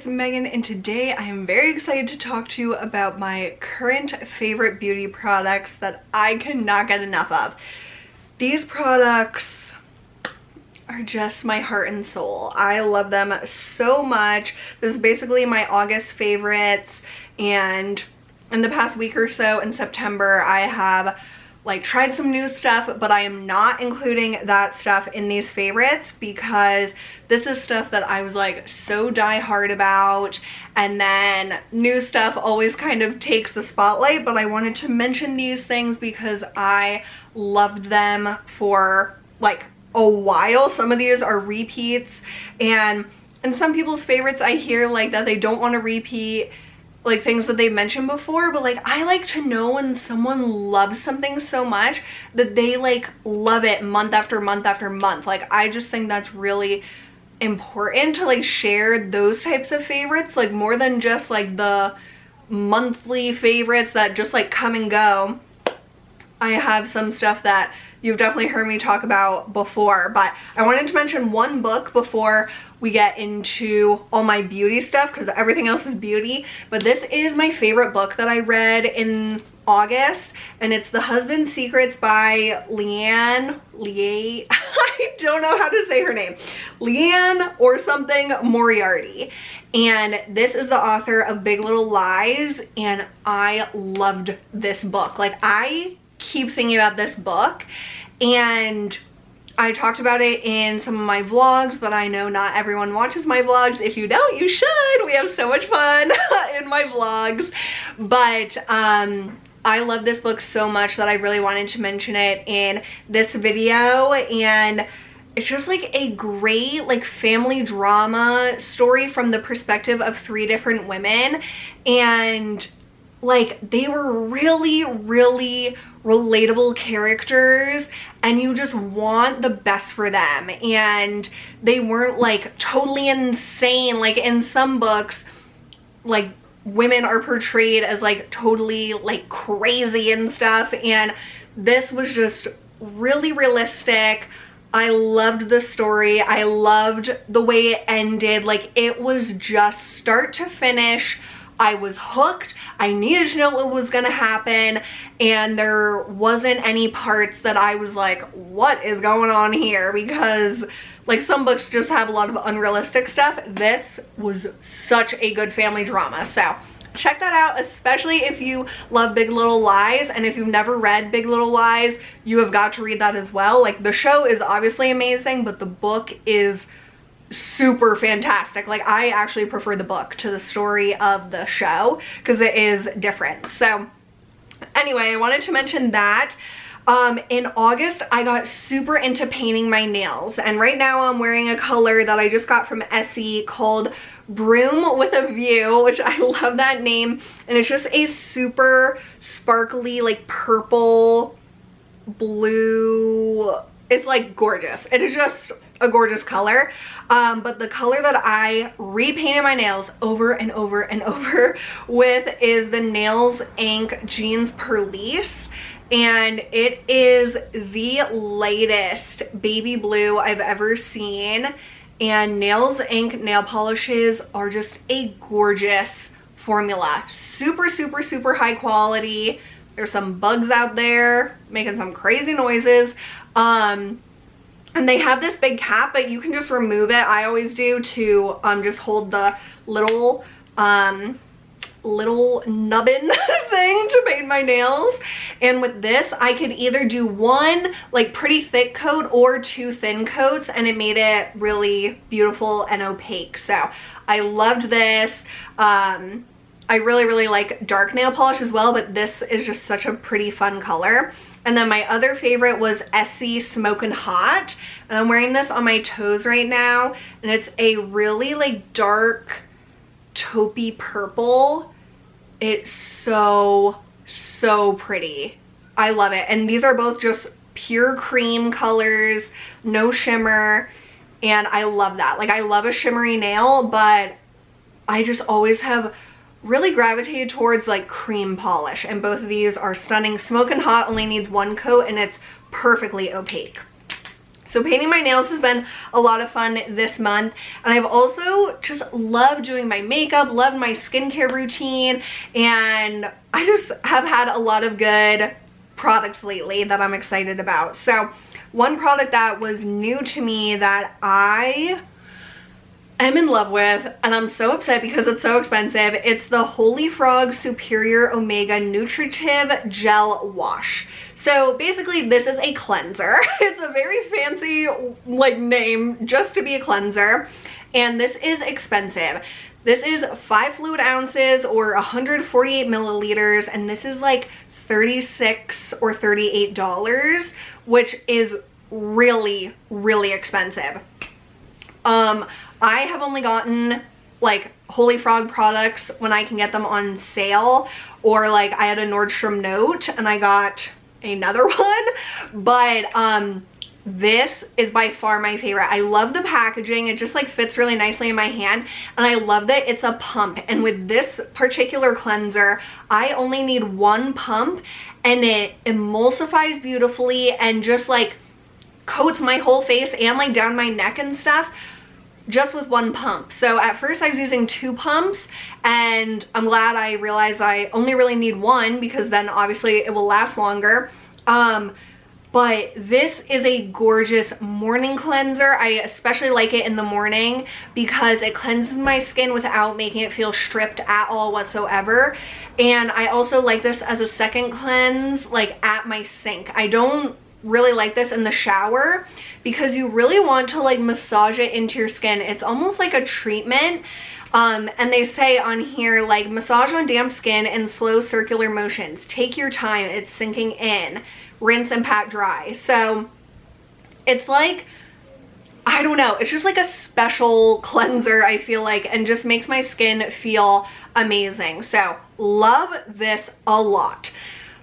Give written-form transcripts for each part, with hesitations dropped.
it's Megan, and today I am very excited to talk to you about my current favorite beauty products that I cannot get enough of. These products are just my heart and soul. I love them so much. This is basically my August favorites, and in the past week or so in September I have tried some new stuff, but I am not including that stuff in these favorites because this is stuff that I was so die hard about, and then new stuff always kind of takes the spotlight. But I wanted to mention these things because I loved them for a while. Some of these are repeats, and in some people's favorites I hear that they don't want to repeat things that they've mentioned before, but I like to know when someone loves something so much that they love it month after month after month. I just think that's really important to share those types of favorites, more than just the monthly favorites that just come and go. I have some stuff that you've definitely heard me talk about before, but I wanted to mention one book before we get into all my beauty stuff because everything else is beauty. But this is my favorite book that I read in August, and it's The Husband's Secrets by Leanne I don't know how to say her name, Leanne or something Moriarty. And this is the author of Big Little Lies, and I loved this book. I keep thinking about this book, and I talked about it in some of my vlogs, but I know not everyone watches my vlogs. If you don't, you should. We have so much fun in my vlogs. But I love this book so much that I really wanted to mention it in this video. And it's just a great family drama story from the perspective of 3 different women, and they were really relatable characters, and you just want the best for them. And they weren't totally insane. In some books, women are portrayed as totally crazy and stuff, and this was just really realistic. I loved the story. I loved the way it ended. It was just start to finish. I was hooked. I needed to know what was gonna happen, and there wasn't any parts that I was what is going on here? Because some books just have a lot of unrealistic stuff. This was such a good family drama, so check that out, especially if you love Big Little Lies. And if you've never read Big Little Lies, you have got to read that as well. The show is obviously amazing, but the book is super fantastic. I actually prefer the book to the story of the show because it is different. So anyway, I wanted to mention that. In August, I got super into painting my nails, and right now I'm wearing a color that I just got from Essie called Broom with a View, which I love that name. And it's just a super sparkly purple blue. It's gorgeous. It is just a gorgeous color. But the color that I repainted my nails over and over and over with is the Nails Inc Jeans Perlice, and it is the lightest baby blue I've ever seen. And Nails Inc nail polishes are just a gorgeous formula. Super high quality. There's some bugs out there making some crazy noises. And they have this big cap, but you can just remove it. I always do to just hold the little nubbin thing to paint my nails. And with this, I could either do one pretty thick coat or 2 thin coats, and it made it really beautiful and opaque. So I loved this. I really like dark nail polish as well, but this is just such a pretty fun color. And then my other favorite was Essie Smokin' Hot, and I'm wearing this on my toes right now, and it's a really dark taupey purple. It's so pretty. I love it. And these are both just pure cream colors, no shimmer, and I love that. I love a shimmery nail, but I just always have really gravitated towards cream polish, and both of these are stunning. Smokin' Hot only needs 1 coat, and it's perfectly opaque. So painting my nails has been a lot of fun this month, and I've also just loved doing my makeup, loved my skincare routine, and I just have had a lot of good products lately that I'm excited about. So one product that was new to me that I am in love with, and I'm so upset because it's so expensive, it's the Holy Frog Superior Omega Nutritive Gel Wash. So basically this is a cleanser. It's a very fancy like name just to be a cleanser, and this is expensive. This is 5 fluid ounces or 148 milliliters, and this is like $36 or $38, which is really, really expensive. I have only gotten like Holy Frog products when I can get them on sale, or like I had a Nordstrom note and I got another one, but this is by far my favorite. I love the packaging. It just like fits really nicely in my hand, and I love that it's a pump. And with this particular cleanser, I only need 1 pump, and it emulsifies beautifully and just like coats my whole face and like down my neck and stuff just with 1 pump. So at first I was using 2 pumps, and I'm glad I realized I only really need 1, because then obviously it will last longer. But this is a gorgeous morning cleanser. I especially like it in the morning because it cleanses my skin without making it feel stripped at all whatsoever. And I also like this as a second cleanse, like at my sink. I don't really like this in the shower because you really want to like massage it into your skin. It's almost like a treatment. And they say on here, like, massage on damp skin in slow circular motions. Take your time, it's sinking in. Rinse and pat dry. So it's like, I don't know, it's just like a special cleanser, I feel like, and just makes my skin feel amazing. So love this a lot.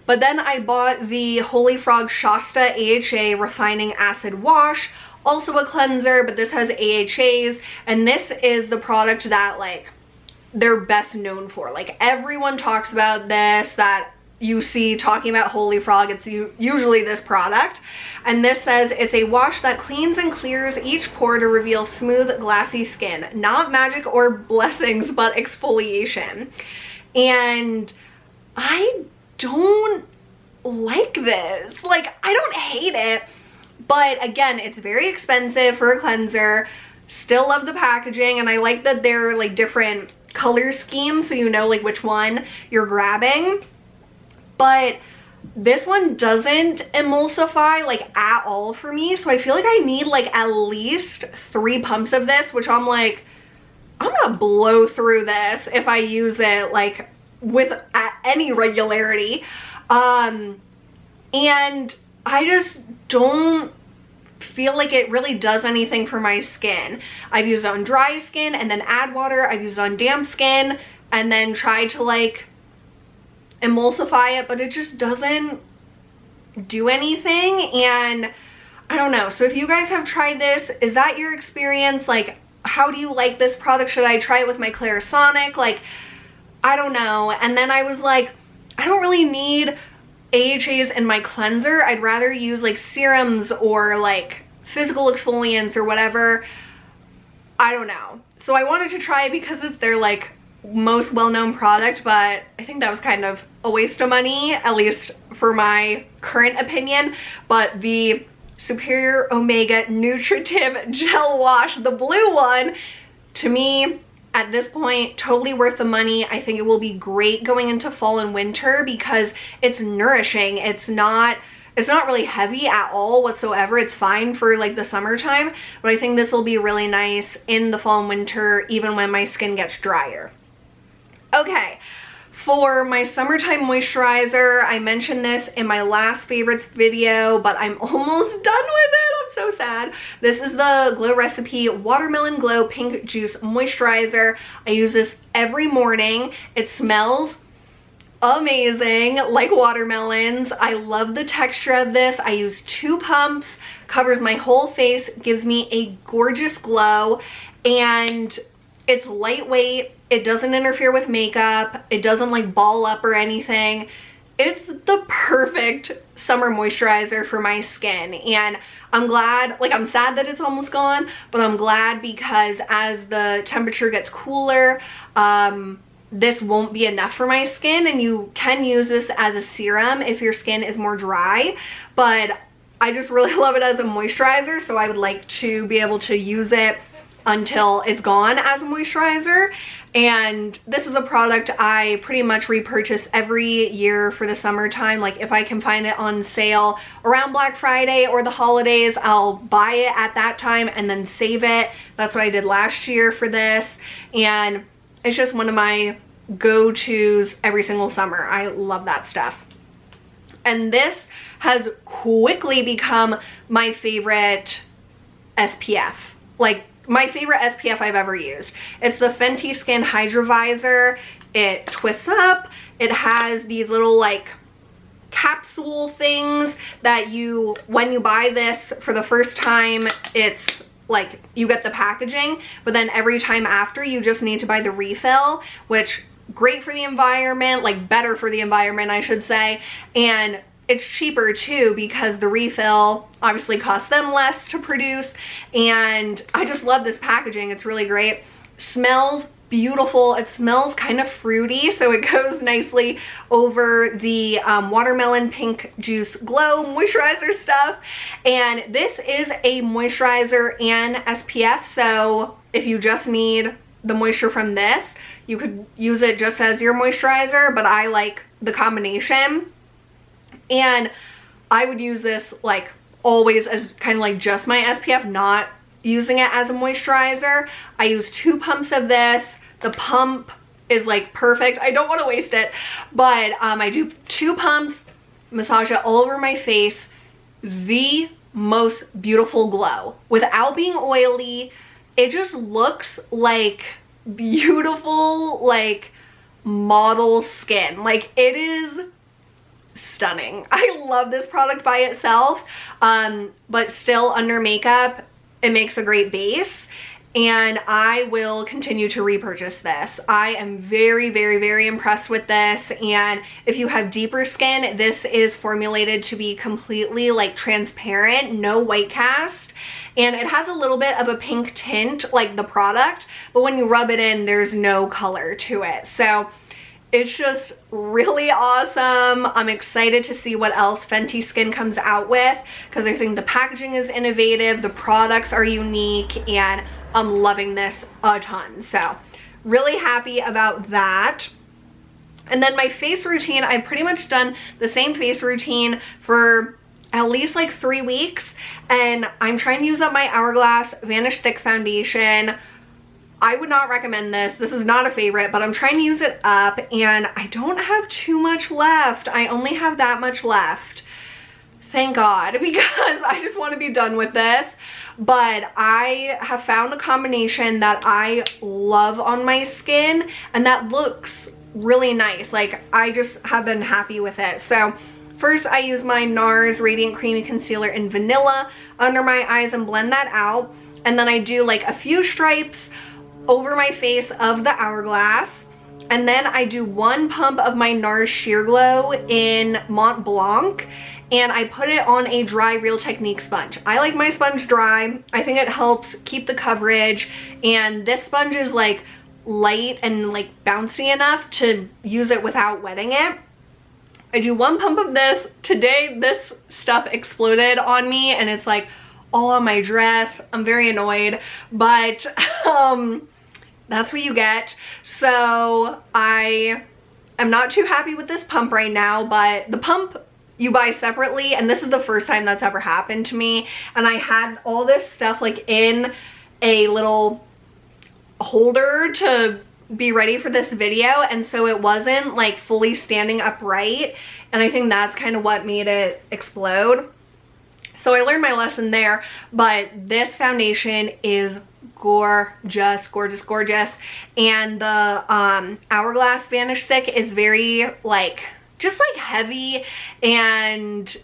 But then I bought the Holy Frog Shasta AHA Refining Acid Wash, also a cleanser, but this has AHAs, and this is the product that like they're best known for. Like everyone talks about this, that you see talking about Holy Frog, it's usually this product. And this says it's a wash that cleans and clears each pore to reveal smooth, glassy skin. Not magic or blessings, but exfoliation. And I don't like this. Like, I don't hate it, but again, it's very expensive for a cleanser. Still love the packaging, and I like that they're like different color schemes so you know like which one you're grabbing. But this one doesn't emulsify like at all for me, so I feel like I need like at least 3 pumps of this, which I'm like, I'm gonna blow through this if I use it like with at any regularity. And I just don't feel like it really does anything for my skin. I've used it on dry skin and then add water. I've used it on damp skin and then tried to like emulsify it, but it just doesn't do anything. And I don't know. So if you guys have tried this, is that your experience? Like, how do you like this product? Should I try it with my Clarisonic? Like, I don't know. And then I was like, I don't really need AHAs in my cleanser. I'd rather use like serums or like physical exfoliants or whatever. I don't know. So I wanted to try it because it's their like most well-known product, but I think that was kind of a waste of money, at least for my current opinion. But the Superior Omega Nutritive Gel Wash, the blue one, to me, at this point, totally worth the money. I think it will be great going into fall and winter because it's nourishing. It's not really heavy at all whatsoever. It's fine for like the summertime, but I think this will be really nice in the fall and winter, even when my skin gets drier. Okay, for my summertime moisturizer, I mentioned this in my last favorites video, but I'm almost done with it. I'm so sad. This is the Glow Recipe Watermelon Glow Pink Juice Moisturizer. I use this every morning. It smells amazing, like watermelons. I love the texture of this. I use 2 pumps, covers my whole face, gives me a gorgeous glow, and it's lightweight. It doesn't interfere with makeup. It doesn't like ball up or anything. it's the perfect summer moisturizer for my skin, and I'm glad, like I'm sad that it's almost gone, but I'm glad because as the temperature gets cooler, this won't be enough for my skin, and you can use this as a serum if your skin is more dry, but I just really love it as a moisturizer, so I would like to be able to use it until it's gone as a moisturizer. And this is a product I pretty much repurchase every year for the summertime. Like if I can find it on sale around Black Friday or the holidays, I'll buy it at that time and then save it. That's what I did last year for this, and it's just one of my go-tos every single summer. I love that stuff. And this has quickly become my favorite SPF. Like my favorite SPF I've ever used. It's the Fenty Skin Hydra Visor. It twists up. It has these little like capsule things that you, when you buy this for the first time, it's like you get the packaging, but then every time after you just need to buy the refill, which great for the environment, like better for the environment I should say, and it's cheaper too because the refill obviously costs them less to produce, and I just love this packaging. It's really great. Smells beautiful. It smells kind of fruity, so it goes nicely over the watermelon pink juice glow moisturizer stuff. And this is a moisturizer and SPF, so if you just need the moisture from this, you could use it just as your moisturizer, but I like the combination. And I would use this like always as kind of like just my SPF, not using it as a moisturizer. I use 2 pumps of this. The pump is like perfect. I don't want to waste it, but I do 2 pumps, massage it all over my face. The most beautiful glow without being oily. It just looks like beautiful, like model skin. Like it is stunning. I love this product by itself, but still under makeup, it makes a great base, and I will continue to repurchase this. I am very, very, very impressed with this, and if you have deeper skin, this is formulated to be completely like transparent, no white cast, and it has a little bit of a pink tint like the product, but when you rub it in, there's no color to it. So it's just really awesome. I'm excited to see what else Fenty Skin comes out with because I think the packaging is innovative, the products are unique, and I'm loving this a ton. So really happy about that. And then my face routine, I've pretty much done the same face routine for at least like 3 weeks, and I'm trying to use up my Hourglass Vanish Thick Foundation. I would not recommend this. This is not a favorite, but I'm trying to use it up, and I don't have too much left. I only have that much left. Thank God, because I just want to be done with this. But I have found a combination that I love on my skin, and that looks really nice. Like I just have been happy with it. So first I use my NARS Radiant Creamy Concealer in Vanilla under my eyes and blend that out. And then I do like a few stripes over my face of the Hourglass, and then I do 1 pump of my NARS Sheer Glow in Mont Blanc, and I put it on a dry Real Technique sponge. I like my sponge dry. I think it helps keep the coverage, and this sponge is like light and like bouncy enough to use it without wetting it. I do 1 pump of this. Today this stuff exploded on me and it's like all on my dress. I'm very annoyed, but that's what you get. So I am not too happy with this pump right now, but the pump you buy separately, and this is the first time that's ever happened to me, and I had all this stuff like in a little holder to be ready for this video, and so it wasn't like fully standing upright, and I think that's kind of what made it explode. So I learned my lesson there, but this foundation is gorgeous, gorgeous, gorgeous. And the Hourglass Vanish Stick is very like, just like heavy and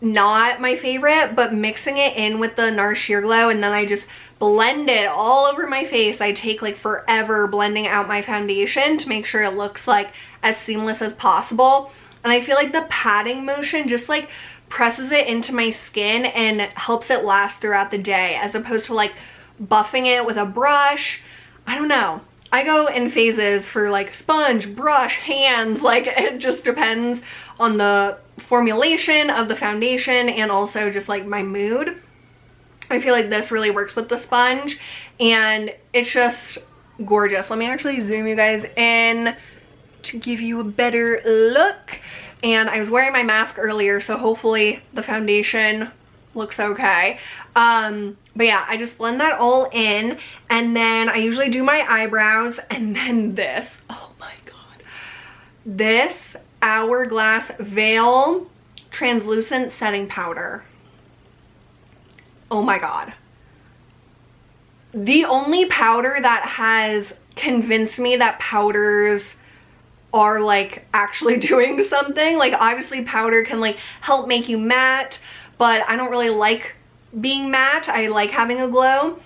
not my favorite, but mixing it in with the NARS Sheer Glow, and then I just blend it all over my face. I take like forever blending out my foundation to make sure it looks like as seamless as possible. and I feel like the patting motion just like presses it into my skin and helps it last throughout the day, as opposed to like buffing it with a brush. I don't know. I go in phases for like sponge, brush, hands, like it just depends on the formulation of the foundation and also just like my mood. I feel like this really works with the sponge and it's just gorgeous. Let me actually zoom you guys in to give you a better look. And I was wearing my mask earlier, so hopefully the foundation looks okay. But yeah, I just blend that all in, and then I usually do my eyebrows, and then this, oh my god, this Hourglass Veil translucent setting powder. Oh my god. The only powder that has convinced me that powders are like actually doing something. Like obviously powder can like help make you matte, but I don't really like being matte. I like having a glow.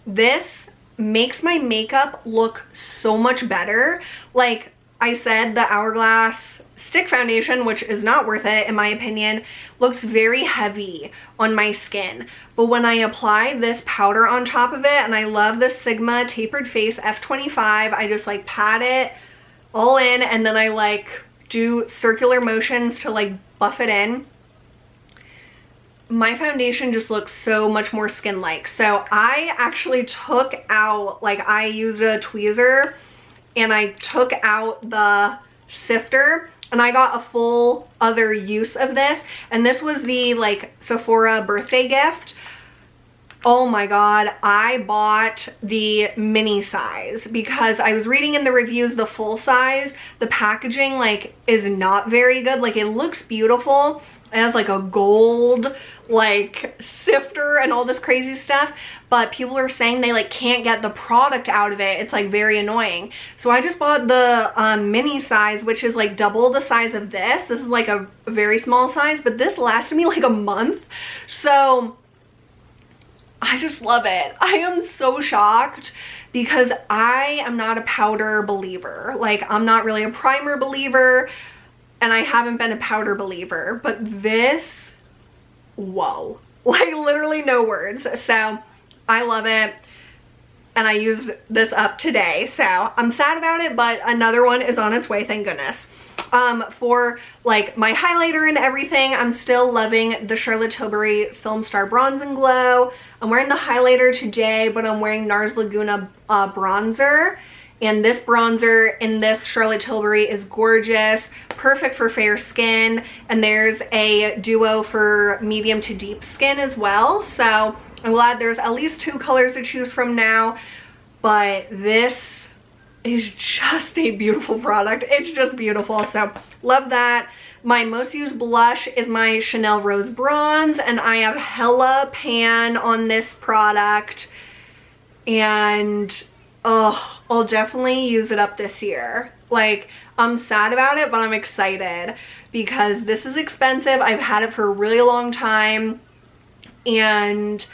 This makes my makeup look so much better. Like I said, the Hourglass stick foundation, which is not worth it in my opinion, looks very heavy on my skin. But when I apply this powder on top of it, and I love the Sigma Tapered Face F25, I just like pat it all in, and then I like do circular motions to like buff it in. My foundation just looks so much more skin-like. So I actually took out, like I used a tweezer and I took out the sifter, and I got a full other use of this, and this was the like Sephora birthday gift. Oh my god, I bought the mini size because I was reading in the reviews the full size, the packaging like is not very good. Like it looks beautiful, it has like a gold like sifter and all this crazy stuff, but people are saying they like can't get the product out of it. It's like very annoying. So I just bought the mini size, which is like double the size of this. This is like a very small size, but this lasted me like a month. So I just love it. I am so shocked because I am not a powder believer. Like I'm not really a primer believer, and I haven't been a powder believer, but this, whoa, like literally no words. So I love it, and I used this up today. So I'm sad about it, but another one is on its way, thank goodness. For like my highlighter and everything, I'm still loving the Charlotte Tilbury Film Star Bronze and Glow. I'm wearing the highlighter today, but I'm wearing NARS Laguna bronzer. And this bronzer in this Charlotte Tilbury is gorgeous, perfect for fair skin. And there's a duo for medium to deep skin as well. So I'm glad there's at least 2 colors to choose from now. But this is just a beautiful product. It's just beautiful. So love that. My most used blush is my Chanel Rose Bronze, and I have hella pan on this product, and oh, I'll definitely use it up this year. Like I'm sad about it, but I'm excited because this is expensive. I've had it for a really long time, and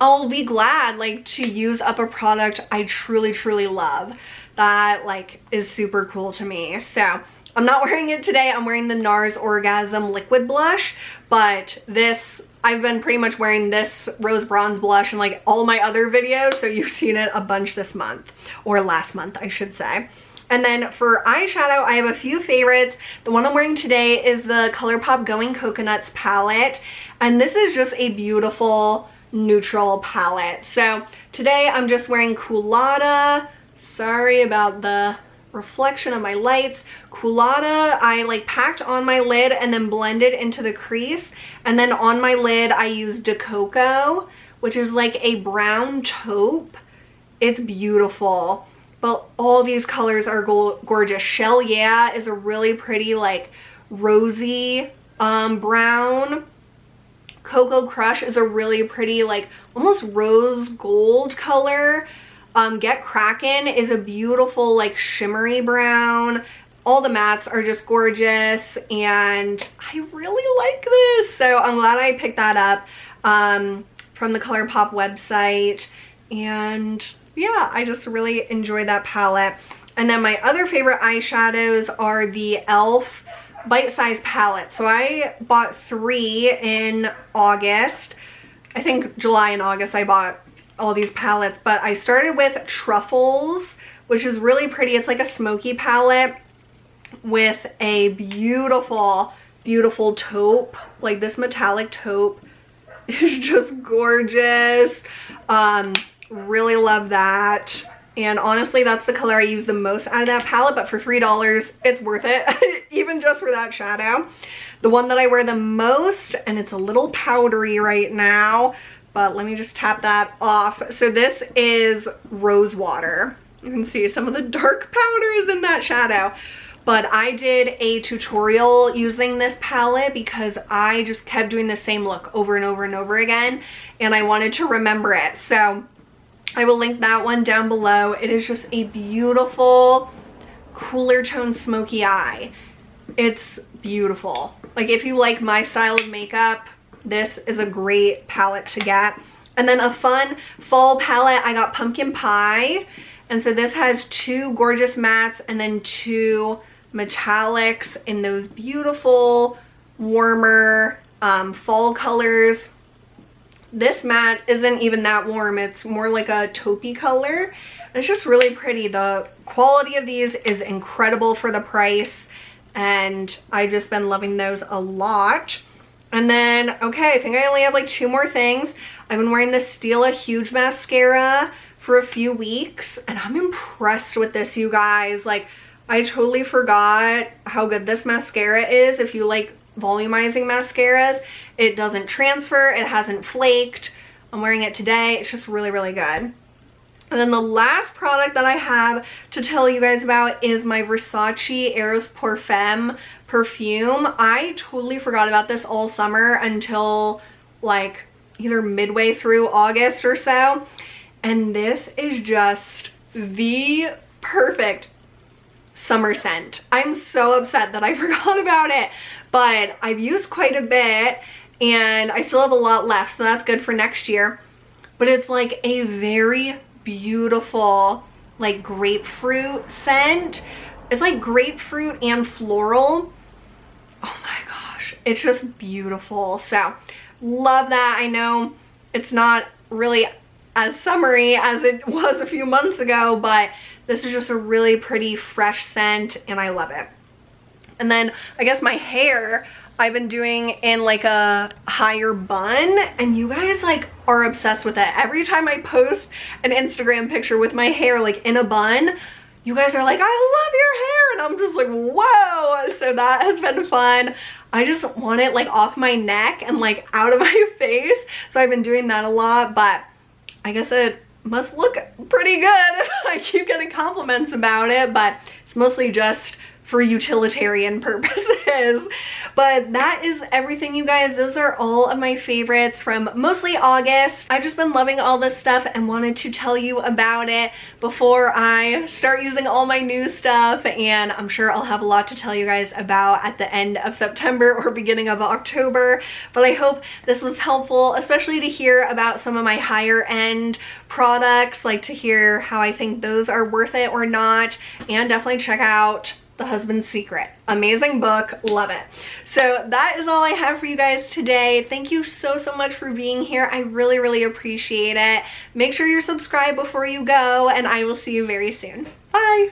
I'll be glad like to use up a product I truly love. That like is super cool to me. So I'm not wearing it today. I'm wearing the NARS Orgasm Liquid Blush, but this, I've been pretty much wearing this Rose Bronze blush in like all my other videos, so you've seen it a bunch this month, or last month I should say. And then for eyeshadow, I have a few favorites. The one I'm wearing today is the ColourPop Going Coconuts palette, and this is just a beautiful neutral palette. So today I'm just wearing Culotta. Sorry about the reflection of my lights. Culotta, I like packed on my lid and then blended into the crease, and then on my lid I used DeCoco, which is like a brown taupe. It's beautiful, but all these colors are gorgeous. Shell Yeah is a really pretty like rosy brown. Cocoa Crush is a really pretty like almost rose gold color. Get Kraken is a beautiful like shimmery brown. All the mattes are just gorgeous, and I really like this. So I'm glad I picked that up from the ColourPop website. And yeah, I just really enjoy that palette. And then my other favorite eyeshadows are the e.l.f. bite-sized palettes. So I bought 3 in August. I think July and August I bought all these palettes, but I started with Truffles, which is really pretty. It's like a smoky palette with a beautiful, beautiful taupe. Like this metallic taupe is just gorgeous. Really love that. And honestly, that's the color I use the most out of that palette, but for $3, it's worth it, even just for that shadow. The one that I wear the most, and it's a little powdery right now, but let me just tap that off. So this is Rose Water. You can see some of the dark powder is in that shadow. But I did a tutorial using this palette because I just kept doing the same look over and over and over again, and I wanted to remember it. So I will link that one down below. It is just a beautiful, cooler tone smoky eye. It's beautiful. Like if you like my style of makeup, this is a great palette to get. And then a fun fall palette, I got Pumpkin Pie. And so this has 2 gorgeous mattes and then 2 metallics in those beautiful, warmer fall colors. This matte isn't even that warm. It's more like a taupey color. It's just really pretty. The quality of these is incredible for the price, and I've just been loving those a lot. And then, okay, I think I only have like 2 more things. I've been wearing this Stila Huge Mascara for a few weeks, and I'm impressed with this, you guys. Like, I totally forgot how good this mascara is. If you like volumizing mascaras, it doesn't transfer, it hasn't flaked. I'm wearing it today. It's just really, really good. And then the last product that I have to tell you guys about is my Versace Eros Pour Femme perfume. I totally forgot about this all summer until like either midway through August or so. And this is just the perfect summer scent. I'm so upset that I forgot about it, but I've used quite a bit and I still have a lot left, so that's good for next year. But it's like a very beautiful like grapefruit scent. It's like grapefruit and floral. Oh my gosh, it's just beautiful. So love that. I know it's not really as summery as it was a few months ago, but this is just a really pretty fresh scent and I love it. And then I guess my hair, I've been doing in like a higher bun, and you guys like are obsessed with it. Every time I post an Instagram picture with my hair like in a bun, you guys are like, I love your hair, and I'm just like, whoa. So that has been fun. I just want it like off my neck and like out of my face, so I've been doing that a lot, but I guess it must look pretty good. I keep getting compliments about it, but it's mostly just for utilitarian purposes. But that is everything, you guys. Those are all of my favorites from mostly August. I've just been loving all this stuff and wanted to tell you about it before I start using all my new stuff, and I'm sure I'll have a lot to tell you guys about at the end of September or beginning of October. But I hope this was helpful, especially to hear about some of my higher end products, like to hear how I think those are worth it or not, and definitely check out The Husband's Secret. Amazing book, love it. So that is all I have for you guys today. Thank you so much for being here. I really, really appreciate it. Make sure you're subscribed before you go, and I will see you very soon. Bye.